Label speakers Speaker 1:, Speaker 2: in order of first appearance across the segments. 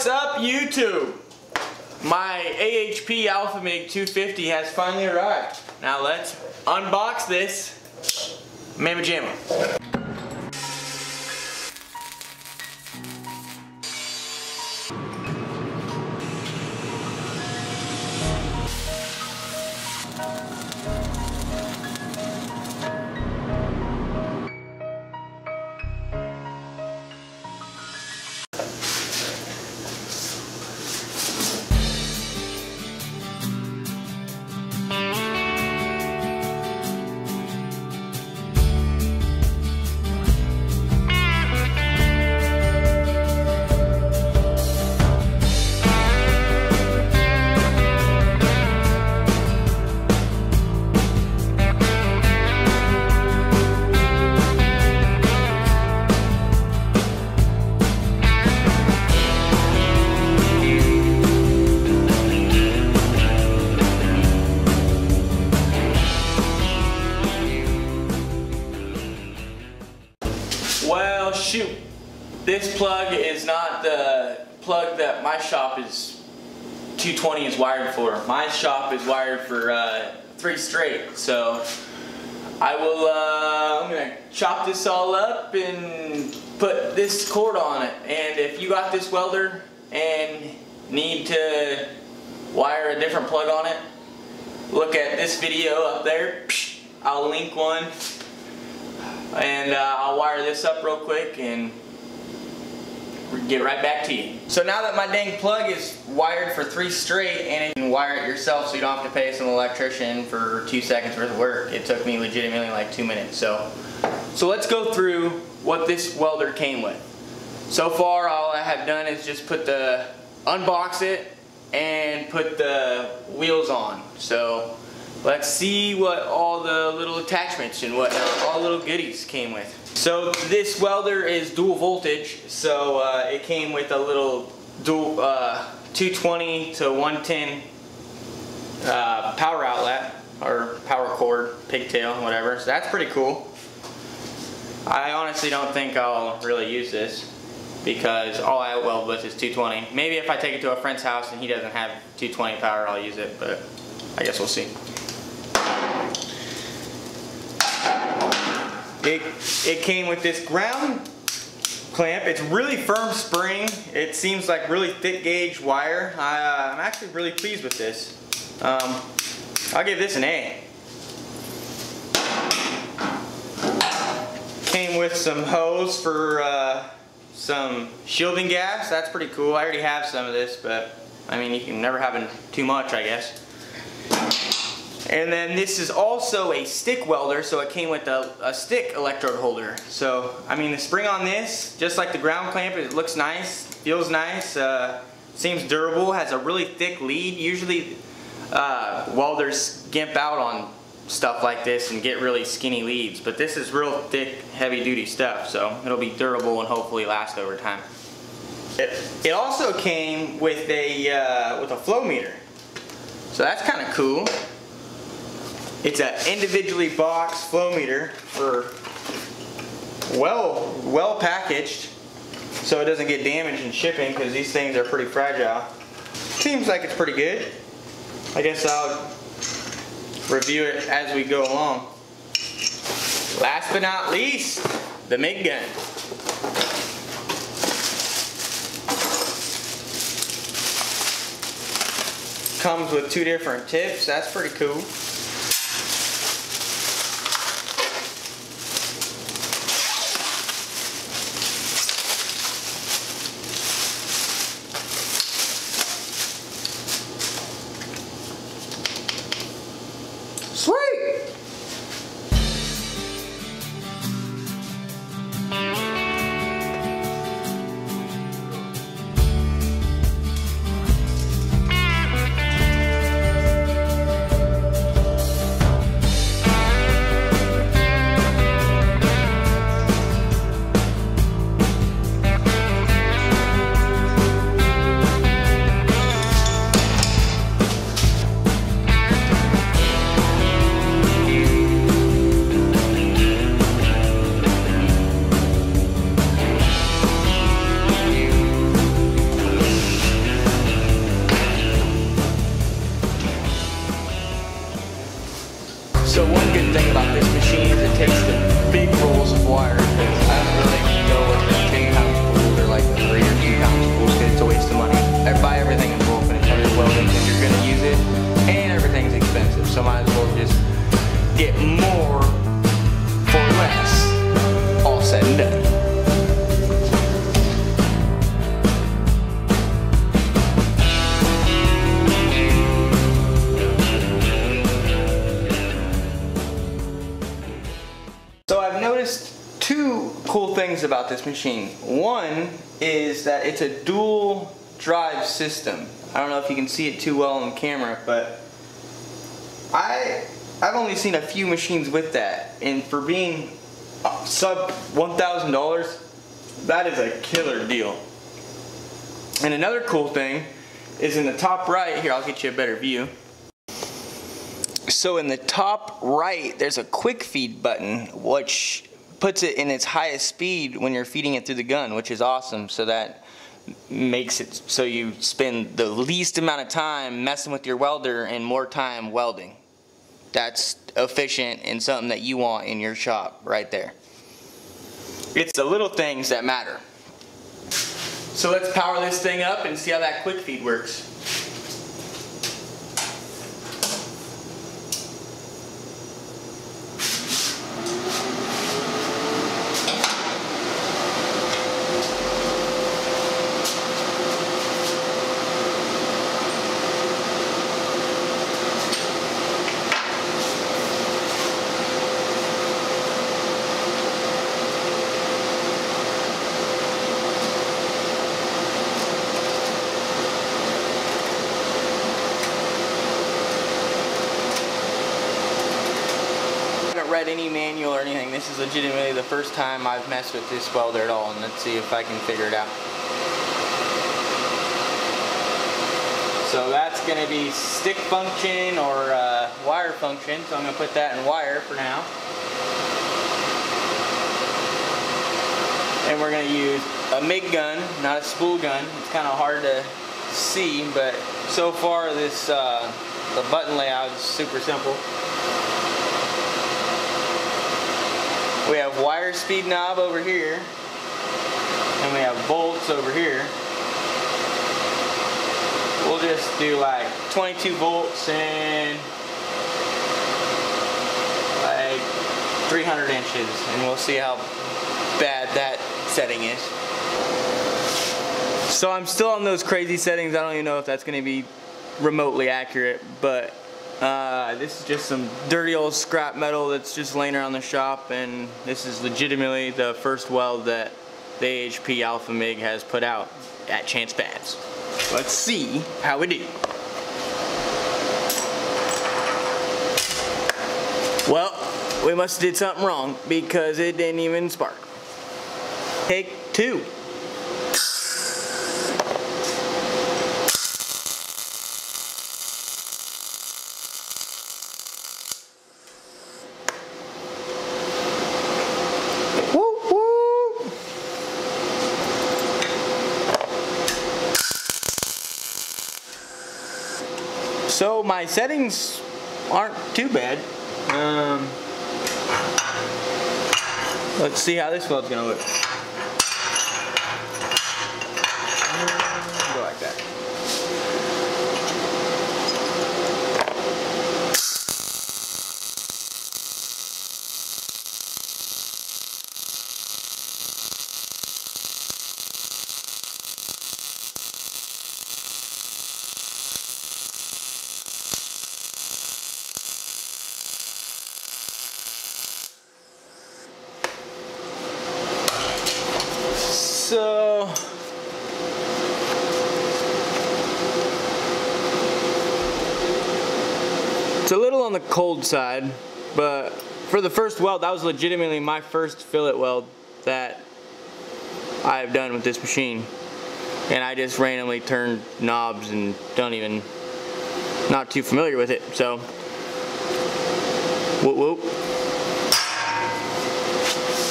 Speaker 1: What's up, YouTube? My AHP AlphaMig 250 has finally arrived. Now let's unbox this Mamma Jamma. Well, shoot, this plug is not the plug that my shop is 220 is wired for. My shop is wired for 3 straight, so I will, I'm gonna chop this all up and put this cord on it. And if you got this welder and need to wire a different plug on it, look at this video up there. I'll link one. And I'll wire this up real quick and get right back to you. So now that my dang plug is wired for 3 straight and you can wire it yourself so you don't have to pay some electrician for 2 seconds worth of work, it took me legitimately like 2 minutes. So let's go through what this welder came with. So far all I have done is just unbox it and put the wheels on. So let's see what all the little attachments and what all the little goodies came with. So this welder is dual voltage, so it came with a little dual 220 to 110 power outlet, or power cord, pigtail, whatever. So that's pretty cool. I honestly don't think I'll really use this because all I weld with is 220. Maybe if I take it to a friend's house and he doesn't have 220 power, I'll use it, but I guess we'll see. It came with this ground clamp. It's really firm spring. It seems like really thick gauge wire. I'm actually really pleased with this. I'll give this an A. Came with some hose for some shielding gas. That's pretty cool. I already have some of this, but I mean, you can never have too much, I guess. And then this is also a stick welder, so it came with a stick electrode holder. So, I mean, the spring on this, just like the ground clamp, it looks nice, feels nice, seems durable, has a really thick lead. Usually welders gimp out on stuff like this and get really skinny leads, but this is real thick, heavy duty stuff, so it'll be durable and hopefully last over time. It also came with a flow meter, so that's kind of cool. It's an individually boxed flow meter for well packaged, so it doesn't get damaged in shipping because these things are pretty fragile. Seems like it's pretty good. I guess I'll review it as we go along. Last but not least, the MIG gun. Comes with 2 different tips. That's pretty cool. Sweet! about this machine. One is that it's a dual drive system. I don't know if you can see it too well on camera, but I've only seen a few machines with that, and for being sub $1,000, that is a killer deal. And another cool thing is in the top right here, I'll get you a better view. So in the top right, there's a quick feed button, which puts it in its highest speed when you're feeding it through the gun, which is awesome. So that makes it so you spend the least amount of time messing with your welder and more time welding. That's efficient and something that you want in your shop right there. It's the little things that matter. So let's power this thing up and see how that quick feed works. Read any manual or anything. This is legitimately the first time I've messed with this welder at all, and let's see if I can figure it out. So that's going to be stick function or wire function, so I'm going to put that in wire for now. And we're going to use a MIG gun, not a spool gun. It's kind of hard to see, but so far this the button layout is super simple. We have wire speed knob over here, and we have bolts over here. We'll just do like 22 volts and like 300 inches, and we'll see how bad that setting is. So I'm still on those crazy settings. I don't even know if that's going to be remotely accurate, but this is just some dirty old scrap metal that's just laying around the shop, and this is legitimately the first weld that the AHP Alpha MIG has put out at Chance Pads. Let's see how we do. Well, we must have did something wrong because it didn't even spark. Take two. So my settings aren't too bad. Let's see how this weld's gonna look. Go like that. So it's a little on the cold side, but for the first weld, that was legitimately my first fillet weld that I've done with this machine. And I just randomly turned knobs and not too familiar with it. So whoop whoop.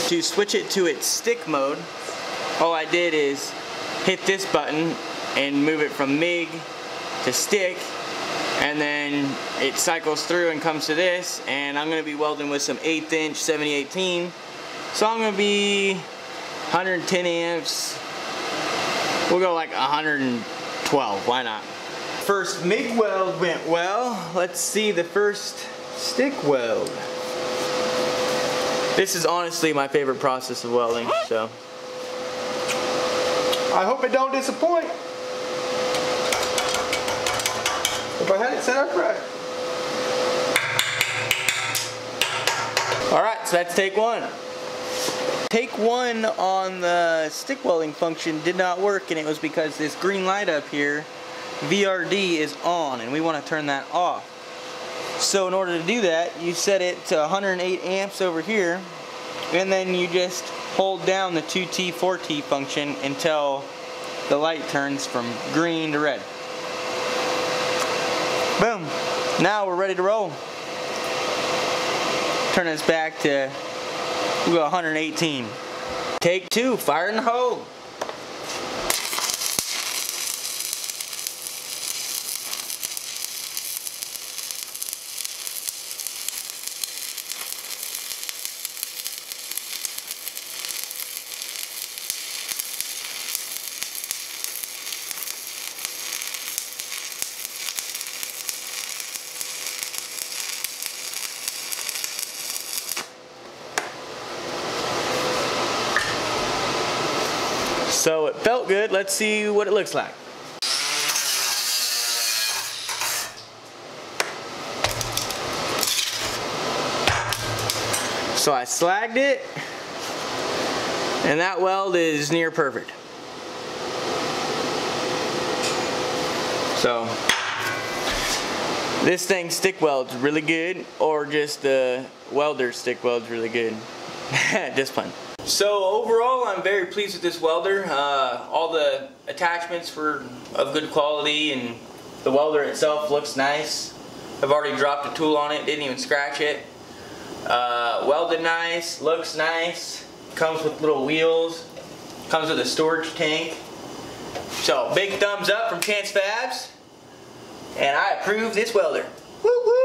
Speaker 1: To switch it to its stick mode, all I did is hit this button and move it from MIG to stick, and then it cycles through and comes to this, and I'm going to be welding with some 1/8 inch 7018, so I'm going to be 110 amps, we'll go like 112, why not? First MIG weld went well. Let's see the first stick weld. This is honestly my favorite process of welding, so I hope it don't disappoint. If I had it set up right. Alright, so that's take one. Take one on the stick welding function did not work, and it was because this green light up here, VRD, is on, and we want to turn that off. So in order to do that, you set it to 108 amps over here, and then you just hold down the 2T, 4T function until the light turns from green to red. Boom. Now we're ready to roll. Turn this back to, we'll go 118. Take two, fire in the hole. So it felt good. Let's see what it looks like. So I slagged it, and that weld is near perfect. So this thing stick welds really good, or just the welder stick welds really good. Just fun. So overall, I'm very pleased with this welder. All the attachments were of good quality, and the welder itself looks nice. I've already dropped a tool on it, didn't even scratch it. Welded nice, looks nice. Comes with little wheels. Comes with a storage tank. So big thumbs up from Chance Fabs, and I approve this welder. Woo woo!